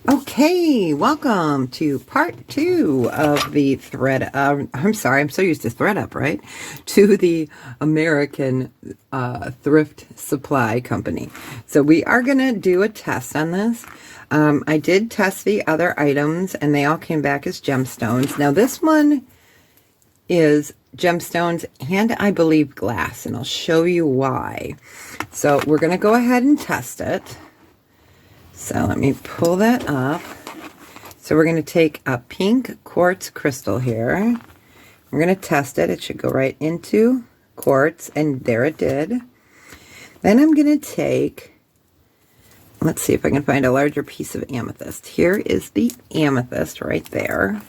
Okay, welcome to part 2 of the I'm sorry, I'm so used to Thredup, right? To the American Thrift Supply Company. So we are going to do a test on this. I did test the other items and they all came back as gemstones. Now this one is gemstones and I believe glass, and I'll show you why. So we're going to go ahead and test it. So let me pull that up. So we're going to take a pink quartz crystal here. We're going to test it. It should go right into quartz, and there it did. Then I'm going to take, let's see if I can find a larger piece of amethyst. Here is the amethyst right there.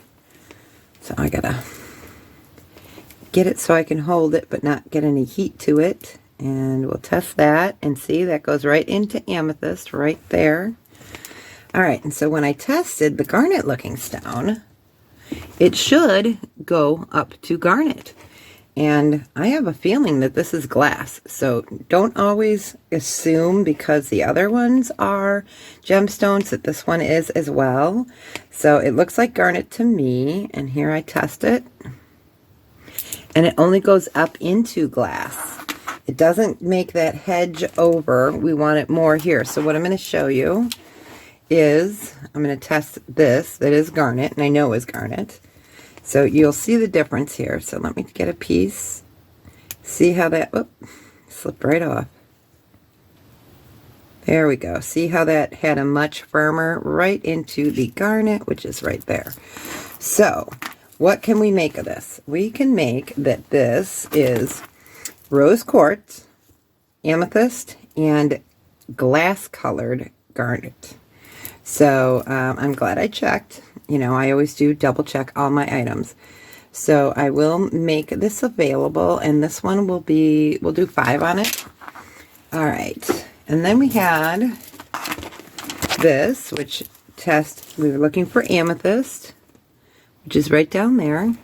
So I got to get it so I can hold it but not get any heat to it. And we'll test that and see that goes right into amethyst right there. All right, and so when I tested the garnet looking stone, it should go up to garnet. And I have a feeling that this is glass. So don't always assume because the other ones are gemstones that this one is as well. So it looks like garnet to me. And here I test it. And it only goes up into glass. It doesn't make that hedge over. We want it more here. So what I'm going to show you is, I'm going to test this. That is garnet, and I know is garnet. So you'll see the difference here. So let me get a piece. See how that, slipped right off. There we go. See how that had a much firmer right into the garnet, which is right there. So what can we make of this? We can make that this is rose quartz, amethyst, and glass colored garnet. So I'm glad I checked. You know, I always do double check all my items. So I will make this available, and this one will be, we'll do 5 on it. All right. And then we had this, which we were looking for amethyst, which is right down there.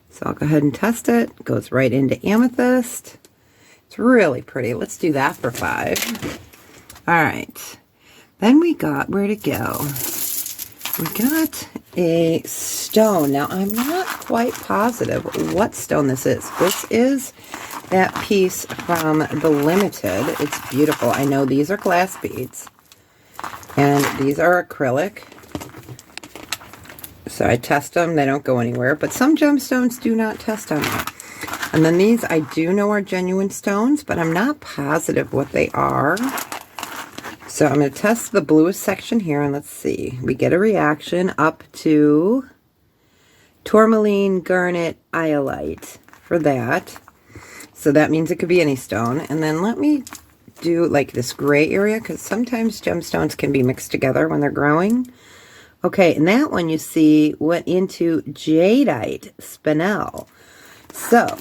So I'll go ahead and test it. It goes right into amethyst. It's really pretty. Let's do that for 5. All right. Then we got, where'd it go? We got a stone. Now, I'm not quite positive what stone this is. This is that piece from the Limited. It's beautiful. I know these are glass beads. And these are acrylic. So I test them. They don't go anywhere. But some gemstones do not test on them. And then these I do know are genuine stones, but I'm not positive what they are. So I'm going to test the bluest section here, and let's see. We get a reaction up to tourmaline, garnet, iolite for that. So that means it could be any stone. And then let me do like this gray area, because sometimes gemstones can be mixed together when they're growing. Okay, and that one you see went into jadeite spinel. So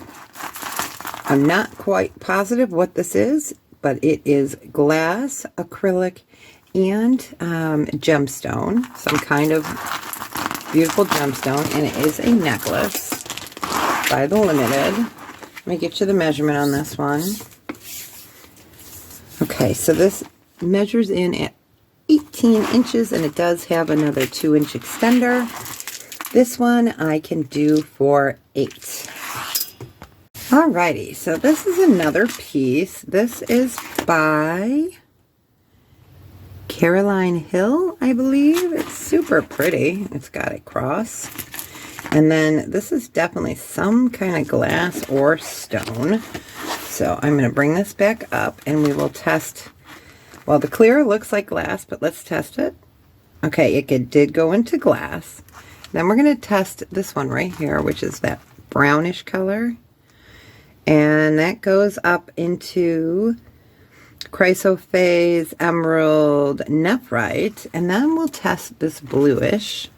I'm not quite positive what this is, but it is glass, acrylic, and gemstone. Some kind of beautiful gemstone. And it is a necklace by the Limited. Let me get you the measurement on this one. Okay, so this measures in at 18 inches, and it does have another 2-inch extender. This one I can do for 8. Alrighty, so this is another piece. This is by Caroline Hill, I believe. It's super pretty. It's got a cross. And then this is definitely some kind of glass or stone. So I'm going to bring this back up and we will test. Well, the clear looks like glass, but let's test it. Okay, it did go into glass. Then we're going to test this one right here, which is that brownish color. And that goes up into chrysoprase, emerald, nephrite. And then we'll test this bluish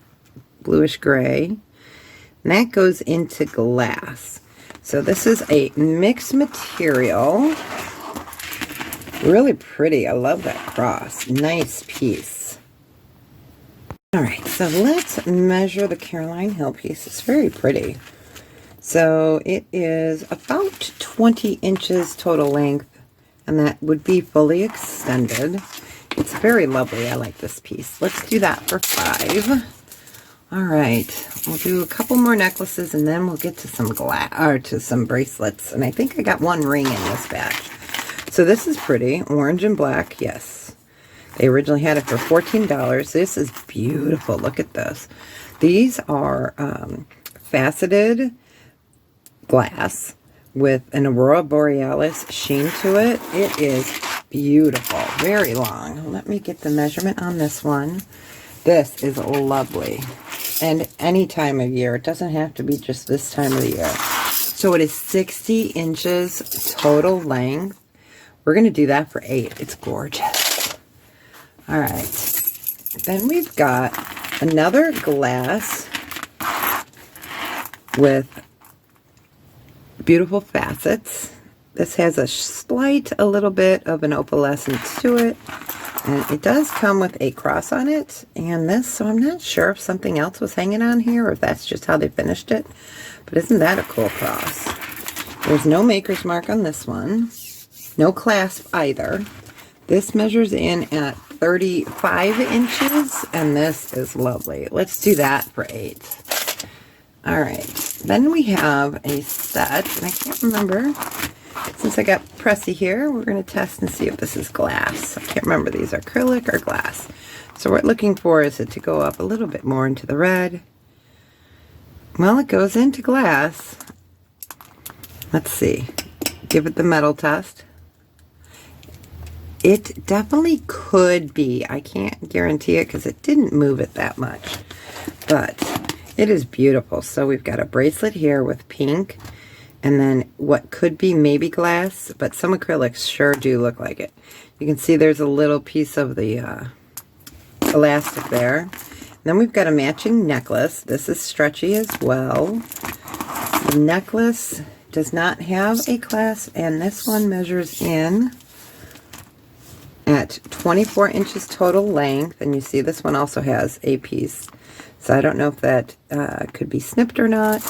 gray. And that goes into glass. So this is a mixed material. Really pretty. I love that cross. Nice piece. All right, so let's measure the Caroline Hill piece. It's very pretty. So it is about 20 inches total length, and that would be fully extended. It's very lovely. I like this piece. Let's do that for $5. All right, we'll do a couple more necklaces and then we'll get to some to some bracelets. And I think I got one ring in this batch. So this is pretty, orange and black. Yes, they originally had it for $14. This is beautiful. Look at this. These are faceted glass with an Aurora Borealis sheen to it. It is beautiful, very long. Let me get the measurement on this one. This is lovely. And any time of year. It doesn't have to be just this time of the year. So it is 60 inches total length. We're going to do that for $8. It's gorgeous. All right. Then we've got another glass with beautiful facets. This has a little bit of an opalescence to it. And it does come with a cross on it and this, so I'm not sure if something else was hanging on here or if that's just how they finished it. But isn't that a cool cross? There's no maker's mark on this one. No clasp either. This measures in at 35 inches and this is lovely. Let's do that for $8. All right. Then we have a set, and I can't remember. Since I got Pressy here, we're going to test and see if this is glass. I can't remember these are acrylic or glass. So what we're looking for is it to go up a little bit more into the red. Well, it goes into glass. Let's see. Give it the metal test. It definitely could be. I can't guarantee it because it didn't move it that much. But it is beautiful. So we've got a bracelet here with pink. And then what could be maybe glass, but some acrylics sure do look like it. You can see there's a little piece of the elastic there. And then we've got a matching necklace. This is stretchy as well. The necklace does not have a clasp, and this one measures in at 24 inches total length. And you see this one also has a piece. So I don't know if that could be snipped or not.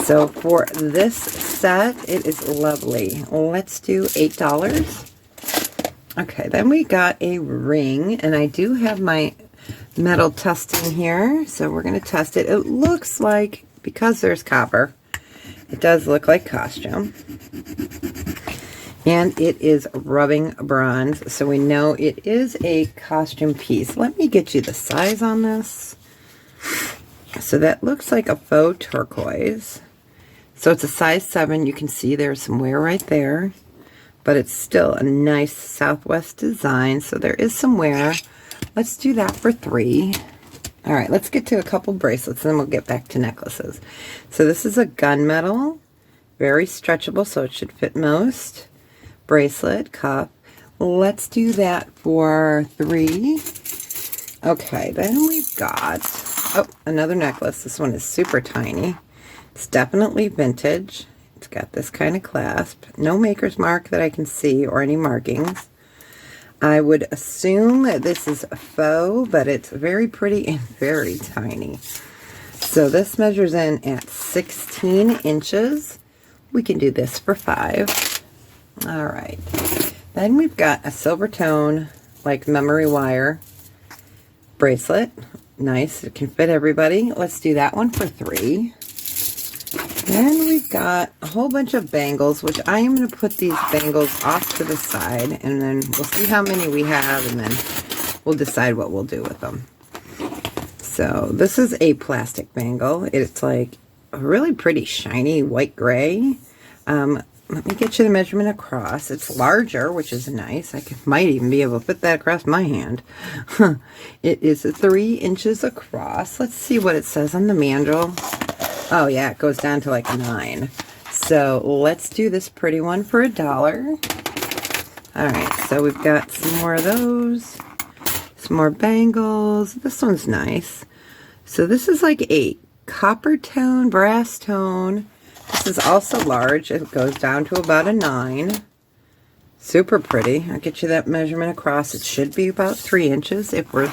So for this set, it is lovely. Let's do $8. Okay, then we got a ring, and I do have my metal testing here, so we're going to test it. It looks like, because there's copper, it does look like costume. And it is rubbing bronze, so we know it is a costume piece. Let me get you the size on this. So that looks like a faux turquoise. So it's a size 7. You can see there's some wear right there, but it's still a nice Southwest design. So there is some wear. Let's do that for $3. All right, let's get to a couple bracelets, and then we'll get back to necklaces. So this is a gunmetal, very stretchable, so it should fit most. Bracelet, cuff. Let's do that for $3. Okay, then we've got, oh, another necklace. This one is super tiny. It's definitely vintage. It's got this kind of clasp. No maker's mark that I can see or any markings. I would assume that this is a faux, but it's very pretty and very tiny. So this measures in at 16 inches. We can do this for $5. All right. Then we've got a silver tone, like memory wire bracelet. Nice. It can fit everybody. Let's do that one for $3. Then we've got a whole bunch of bangles, which I am going to put these bangles off to the side, and then we'll see how many we have, and then we'll decide what we'll do with them. So this is a plastic bangle. It's like a really pretty shiny white gray. Let me get you the measurement across. It's larger, which is nice. Might even be able to fit that across my hand. It is 3 inches across. Let's see what it says on the mandrel. Oh yeah, it goes down to like a 9. So let's do this pretty one for $1. All right, so we've got some more of those. Some more bangles. This one's nice. So this is like a copper tone, brass tone. This is also large. It goes down to about a 9. Super pretty. I'll get you that measurement across. It should be about 3 inches if we're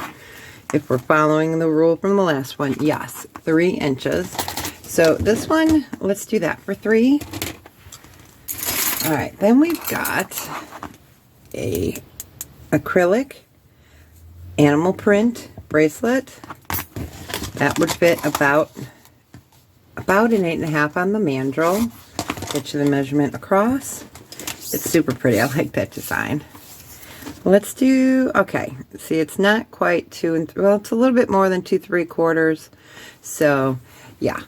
following the rule from the last one. Yes, 3 inches. So this one, let's do that for $3. All right, then we've got a acrylic animal print bracelet. That would fit about an 8.5 on the mandrel. Get you the measurement across. It's super pretty. I like that design. Let's do, okay, see, it's not quite 2 and well, it's a little bit more than 2 3/4. So yeah,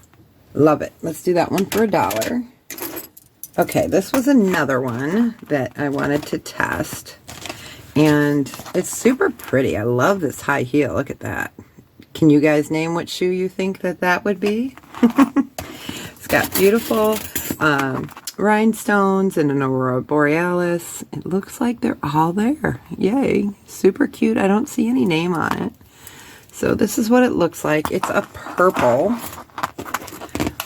love it. Let's do that one for $1. Okay, this was another one that I wanted to test, and it's super pretty. I love this high heel. Look at that. Can you guys name what shoe you think that would be? It's got beautiful rhinestones and an aurora borealis. It looks like they're all there. Yay, super cute. I don't see any name on it. So this is what it looks like. It's a purple.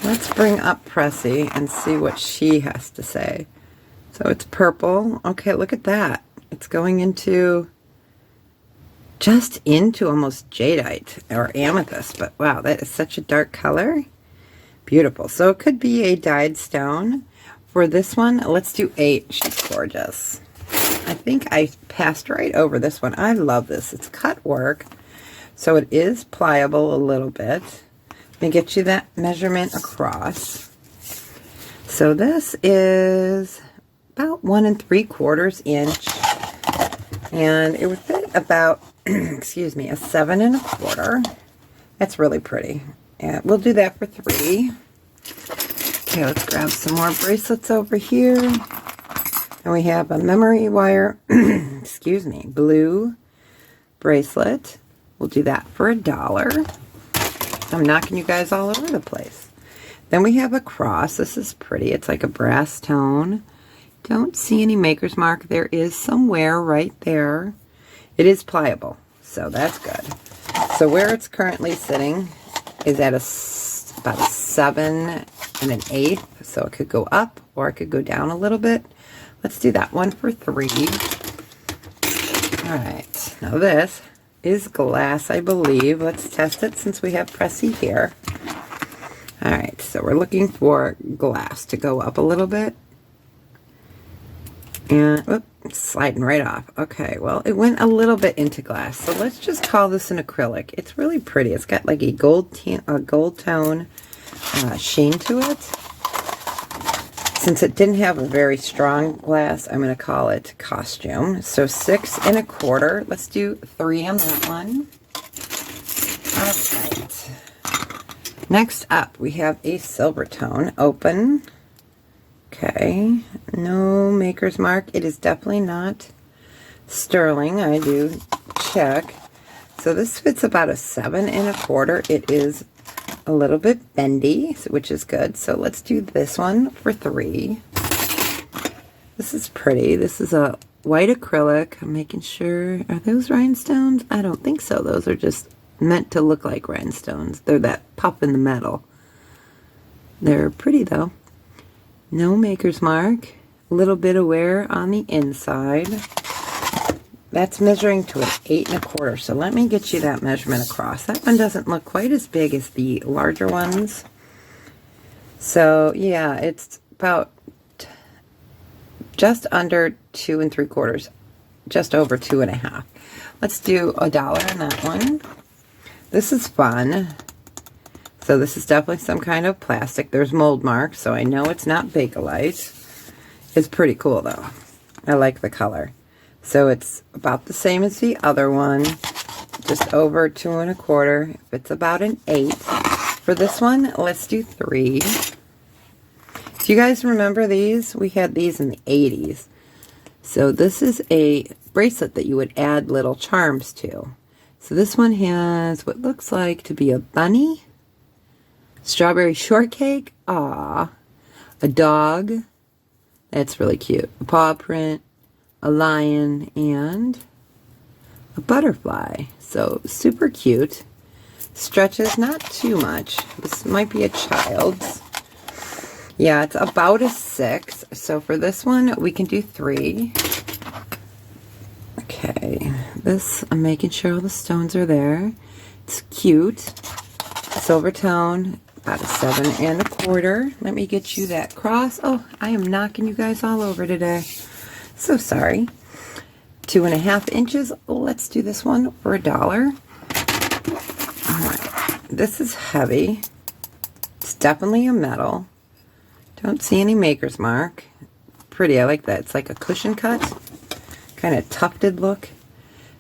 Let's bring up Pressy and see what she has to say. So it's purple. Okay, look at that. It's going into, just into almost jadeite or amethyst, but wow, that is such a dark color. Beautiful. So it could be a dyed stone. For this one, let's do 8. She's gorgeous. I think I passed right over this one. I love this. It's cut work, so it is pliable a little bit. Let me get you that measurement across. So this is about 1 3/4 inch, and it would fit about, excuse me, a 7 1/4. That's really pretty. And we'll do that for $3. Okay, let's grab some more bracelets over here. And we have a memory wire, excuse me, blue bracelet. We'll do that for $1. I'm knocking you guys all over the place. Then we have a cross. This is pretty. It's like a brass tone. Don't see any maker's mark. There is somewhere right there. It is pliable, so that's good. So where it's currently sitting is at about a 7 1/8, so it could go up or it could go down a little bit. Let's do that one for $3. All right, now this is glass, I believe. Let's test it since we have Pressy here. All right, so we're looking for glass to go up a little bit. And, whoop, it's sliding right off. Okay, well, it went a little bit into glass. So let's just call this an acrylic. It's really pretty. It's got like a gold tone sheen to it. Since it didn't have a very strong glass, I'm going to call it costume. So 6 1/4. Let's do 3 on that one. All right. Next up, we have a silver tone. Open. Okay, no maker's mark. It is definitely not sterling. I do check. So this fits about a 7 1/4. It is a little bit bendy, which is good. So let's do this one for $3. This is pretty. This is a white acrylic. I'm making sure. Are those rhinestones? I don't think so. Those are just meant to look like rhinestones. They're that pop in the metal. They're pretty though. No maker's mark. A little bit of wear on the inside. That's measuring to an 8 1/4. So let me get you that measurement across. That one doesn't look quite as big as the larger ones. So yeah, it's about just under 2 3/4, just over 2 1/2. Let's do $1 on that one. This is fun. So this is definitely some kind of plastic. There's mold marks, so I know it's not Bakelite. It's pretty cool though. I like the color. So it's about the same as the other one, just over 2 1/4. It's about an 8. For this one, let's do $3. Do you guys remember these? We had these in the 80s. So this is a bracelet that you would add little charms to. So this one has what looks like to be a bunny, strawberry shortcake, a dog, that's really cute, a paw print, a lion, and a butterfly. So super cute. Stretches not too much. This might be a child's. Yeah, it's about a 6. So for this one, we can do $3. Okay, this, I'm making sure all the stones are there. It's cute. Silver tone, about a 7 1/4. Let me get you that cross. Oh, I am knocking you guys all over today. So sorry. 2.5 inches. Let's do this one for $1. All right, this is heavy. It's definitely a metal. Don't see any maker's mark. Pretty, I like that. It's like a cushion cut, kind of tufted look.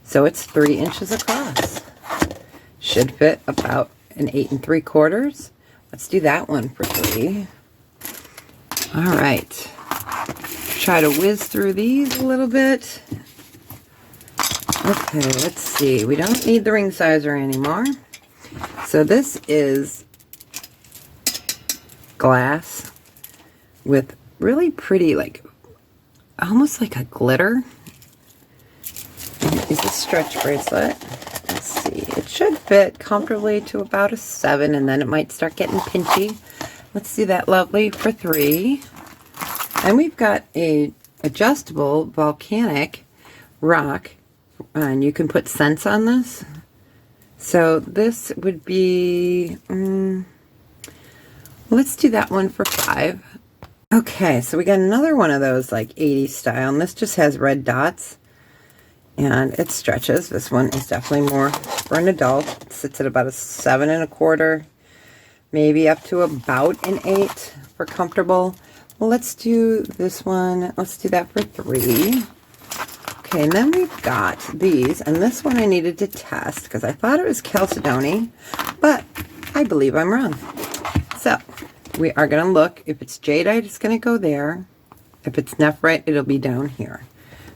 So it's 3 inches across. Should fit about an 8 3/4. Let's do that one for $3. All right. Try to whiz through these a little bit. Okay, let's see. We don't need the ring sizer anymore. So this is glass with really pretty, like, almost like a glitter. It's a stretch bracelet. Let's see. It should fit comfortably to about a 7, and then it might start getting pinchy. Let's do that lovely for $3. And we've got a adjustable volcanic rock, and you can put scents on this. So this would be, let's do that one for $5. Okay, so we got another one of those like 80s style, and this just has red dots, and it stretches. This one is definitely more for an adult. It sits at about a 7 1/4, maybe up to about an 8 for comfortable. Well, let's do this one. Let's do that for $3. Okay, and then we've got these, and this one I needed to test because I thought it was chalcedony, but I believe I'm wrong. So we are going to look. If it's jadeite, it's going to go there. If it's nephrite, it'll be down here.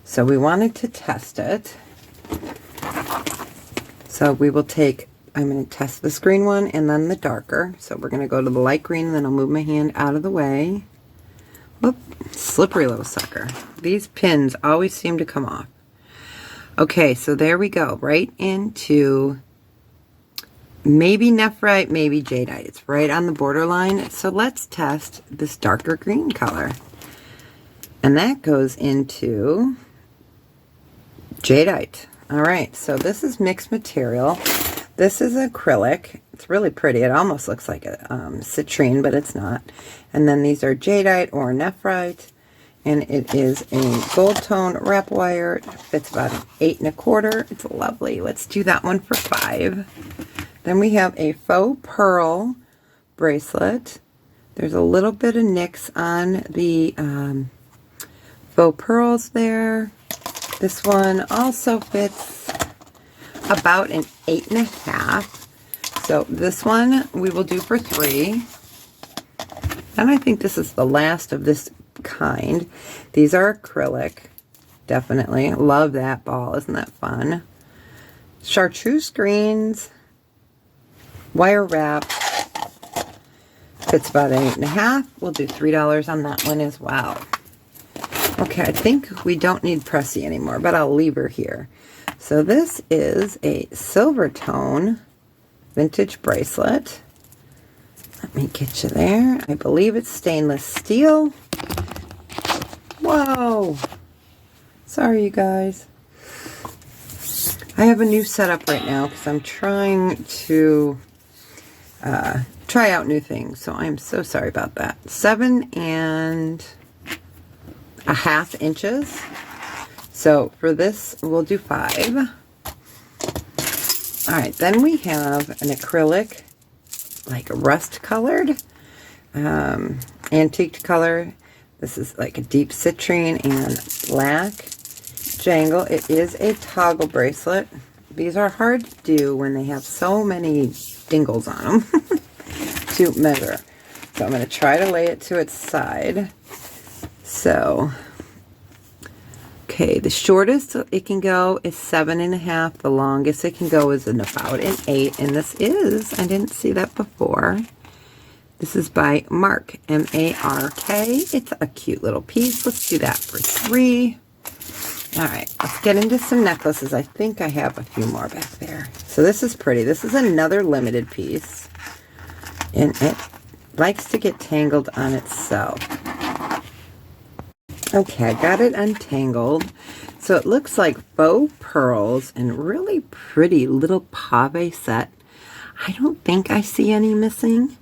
So we wanted to test it. So we will take, I'm going to test this green one and then the darker. So we're going to go to the light green, and then I'll move my hand out of the way. Whoop, slippery little sucker. These pins always seem to come off. Okay, so there we go. Right into maybe nephrite, maybe jadeite. It's right on the borderline. So let's test this darker green color. And that goes into jadeite. All right, so this is mixed material. This is acrylic. It's really pretty. It almost looks like a citrine, but it's not. And then these are jadeite or nephrite. And it is a gold tone wrap wire. It fits about an 8 1/4. It's lovely. Let's do that one for $5. Then we have a faux pearl bracelet. There's a little bit of nicks on the faux pearls there. This one also fits about an 8 1/2. So this one we will do for $3. And I think this is the last of this kind. These are acrylic. Definitely. Love that ball. Isn't that fun? Chartreuse greens. Wire wrap. Fits about an 8 1/2. We'll do $3 on that one as well. Okay, I think we don't need Pressy anymore, but I'll leave her here. So this is a silver tone vintage bracelet. Let me get you there. I believe it's stainless steel. Whoa! Sorry, you guys. I have a new setup right now because I'm trying to try out new things. So I'm so sorry about that. 7 1/2 inches. So for this, we'll do $5. All right, then we have an acrylic, like rust colored, antiqued color. This is like a deep citrine and black jangle. It is a toggle bracelet. These are hard to do when they have so many dingles on them to measure. So I'm going to try to lay it to its side. So, okay, the shortest it can go is 7 1/2. The longest it can go is about an 8. And this is, I didn't see that before. This is by Mark, M-A-R-K. It's a cute little piece. Let's do that for $3. All right, let's get into some necklaces. I think I have a few more back there. So this is pretty. This is another limited piece. And it likes to get tangled on itself. Okay, I got it untangled. So it looks like faux pearls and really pretty little pave set. I don't think I see any missing.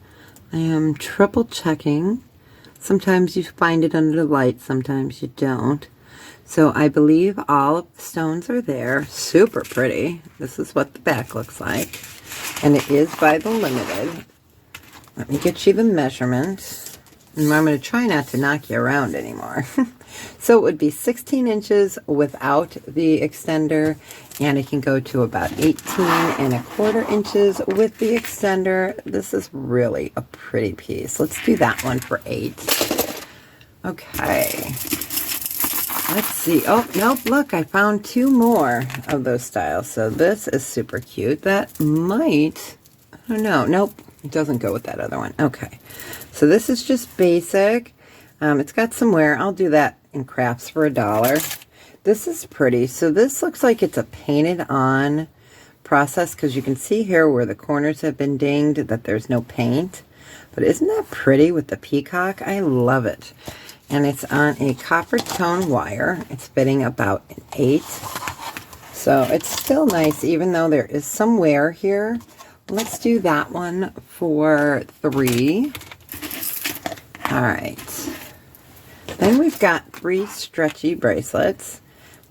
I am triple checking. Sometimes you find it under the light, sometimes you don't. So I believe all of the stones are there. Super pretty. This is what the back looks like. And it is by the Limited. Let me get you the measurements. And I'm going to try not to knock you around anymore. So it would be 16 inches without the extender. And it can go to about 18¼ inches with the extender. This is really a pretty piece. Let's do that one for 8. Okay. Let's see. Oh, nope, look, I found 2 more of those styles. So this is super cute. That might, I don't know. Nope, it doesn't go with that other one. Okay. So this is just basic. It's got some wear. I'll do that in crafts for $1. This is pretty. So this looks like it's a painted on process because you can see here where the corners have been dinged that there's no paint. But isn't that pretty with the peacock? I love it. And it's on a copper tone wire. It's fitting about an 8. So it's still nice even though there is some wear here. Let's do that one for 3. All right. Then we've got 3 stretchy bracelets.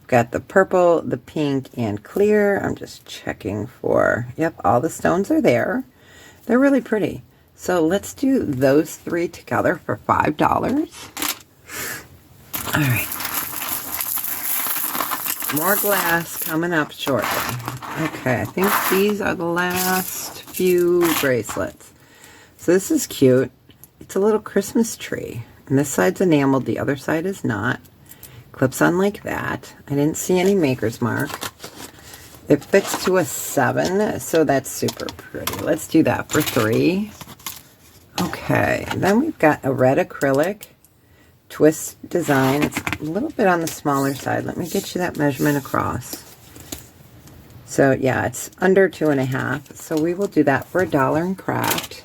We've got the purple, the pink, and clear. I'm just checking for, yep, all the stones are there. They're really pretty. So let's do those 3 together for $5. All right. More glass coming up shortly. Okay, I think these are the last few bracelets. So this is cute. It's a little Christmas tree. And this side's enameled, the other side is not. Clips on like that. I didn't see any maker's mark. It fits to a 7, so that's super pretty. Let's do that for 3. Okay, and then we've got a red acrylic twist design. It's a little bit on the smaller side. Let me get you that measurement across. So yeah, it's under 2.5. So we will do that for $1 in craft.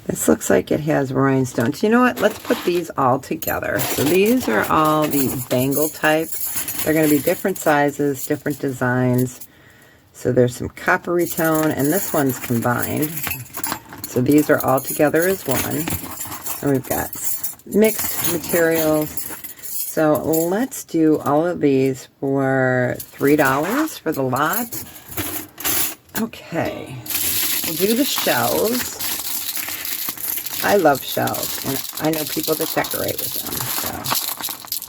This looks like it has rhinestones. You know what? Let's put these all together. So these are all the bangle type. They're going to be different sizes, different designs. So there's some coppery tone, and this one's combined. So these are all together as one. And we've got mixed materials. So let's do all of these for $3 for the lot. Okay. We'll do the shells. I love shells, and I know people that decorate with them.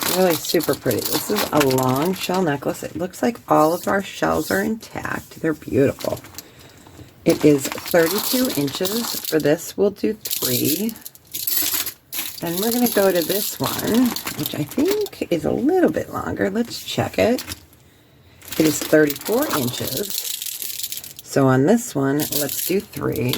So really super pretty. This is a long shell necklace. It looks like all of our shells are intact. They're beautiful. It is 32 inches. For this, we'll do 3. Then we're going to go to this one, which I think is a little bit longer. Let's check it. It is 34 inches. So on this one, let's do 3.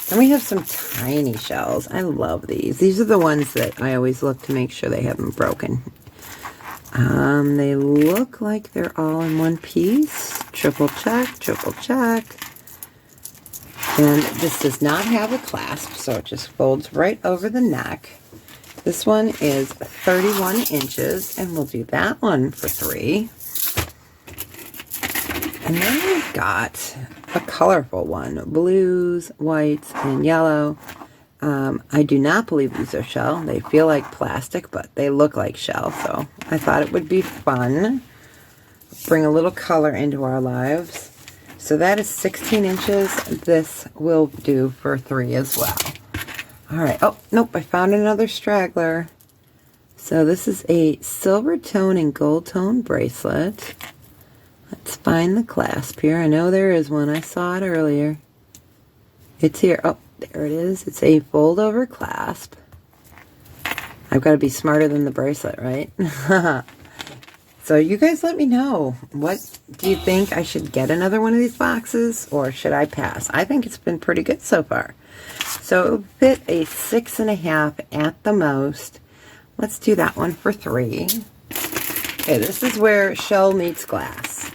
Then we have some tiny shells. I love these. These are the ones that I always look to make sure they haven't broken. They look like they're all in one piece. Triple check, triple check. And this does not have a clasp, so it just folds right over the neck. This one is 31 inches, and we'll do that one for 3. And then we've got a colorful one. Blues, whites, and yellow. I do not believe these are shell. They feel like plastic, but they look like shell, so I thought it would be fun. Bring a little color into our lives. So that is 16 inches. This will do for 3 as well. All right. Oh, nope. I found another straggler. So this is a silver tone and gold tone bracelet. Let's find the clasp here. I know there is one. I saw it earlier. It's here. Oh, there it is. It's a fold over clasp. I've got to be smarter than the bracelet, right? So you guys let me know. What do you think? I should get another one of these boxes, or should I pass? I think it's been pretty good so far. So it will fit a 6.5 at the most. Let's do that one for 3. Okay, this is where shell meets glass.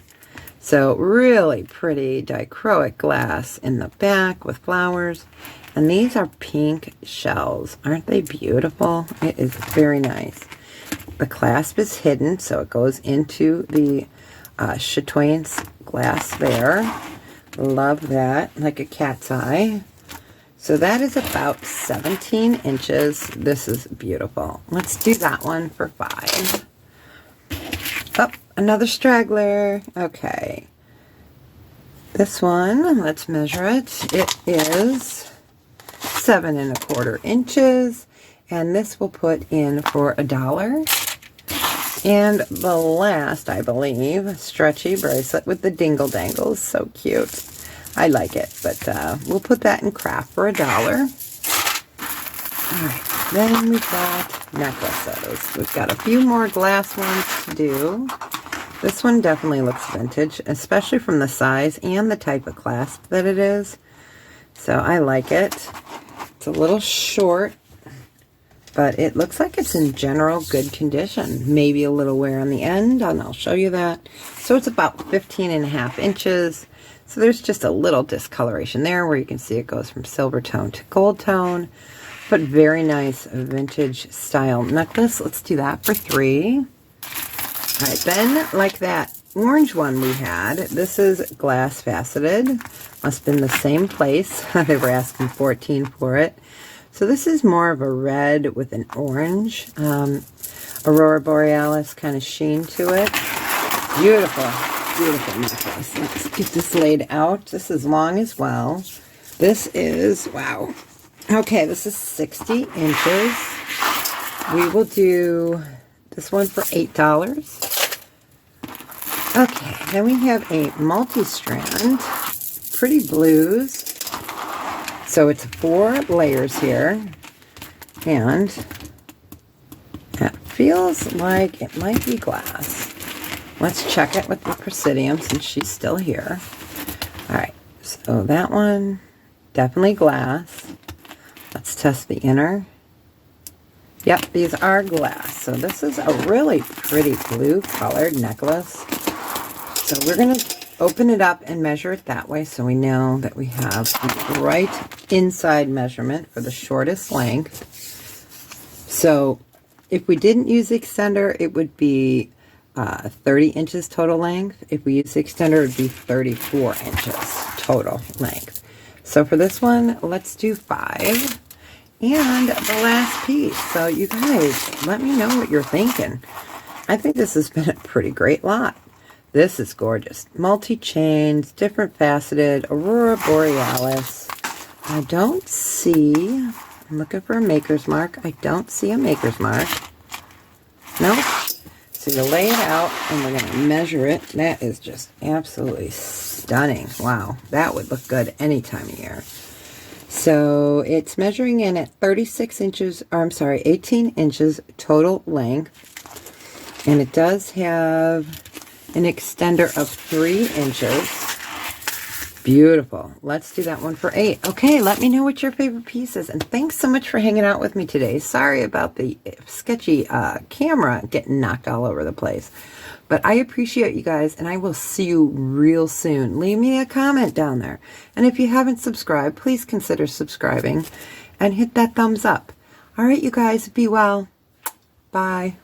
So really pretty dichroic glass in the back with flowers. And these are pink shells. Aren't they beautiful? It is very nice. The clasp is hidden, so it goes into the chatoyance glass there. Love that, like a cat's eye. So that is about 17 inches. This is beautiful. Let's do that one for 5. Oh, another straggler. Okay. This one, let's measure it. It is 7 1/4 inches. And this we'll put in for $1. And the last, I believe, stretchy bracelet with the dingle dangles. So cute. I like it, but we'll put that in craft for $1. Alright, then we've got necklaces. We've got a few more glass ones to do. This one definitely looks vintage, especially from the size and the type of clasp that it is. So I like it. It's a little short, but it looks like it's in general good condition. Maybe a little wear on the end, and I'll show you that. So it's about 15 1/2 inches. So there's just a little discoloration there where you can see it goes from silver tone to gold tone. But very nice vintage style necklace. Let's do that for $3. All right, then like that orange one we had, this is glass faceted. Must have been the same place. They were asking $14 for it. So this is more of a red with an orange Aurora Borealis kind of sheen to it. Beautiful, beautiful necklace. Let's get this laid out. This is long as well. This is, wow. Okay, this is 60 inches. We will do this one for $8. Okay, then we have a multi-strand, pretty blues. So it's 4 layers here, and it feels like it might be glass. Let's check it with the Presidium since she's still here. All right, so that one, definitely glass. Let's test the inner. Yep, these are glass. So this is a really pretty blue colored necklace. So we're going to open it up and measure it that way so we know that we have the right inside measurement for the shortest length. So if we didn't use the extender, it would be 30 inches total length. If we use the extender, it would be 34 inches total length. So for this one, let's do 5. And the last piece. So you guys, let me know what you're thinking. I think this has been a pretty great lot. This is gorgeous. Multi-chains, different faceted, Aurora Borealis. I don't see, I'm looking for a maker's mark. I don't see a maker's mark. Nope. So you lay it out and we're going to measure it. That is just absolutely stunning. Wow. That would look good any time of year. So it's measuring in at 36 inches, or I'm sorry, 18 inches total length. And it does have an extender of 3 inches. Beautiful. Let's do that one for 8. Okay, let me know what your favorite piece is. And thanks so much for hanging out with me today. Sorry about the sketchy camera getting knocked all over the place. But I appreciate you guys, and I will see you real soon. Leave me a comment down there. And if you haven't subscribed, please consider subscribing and hit that thumbs up. All right, you guys, be well. Bye.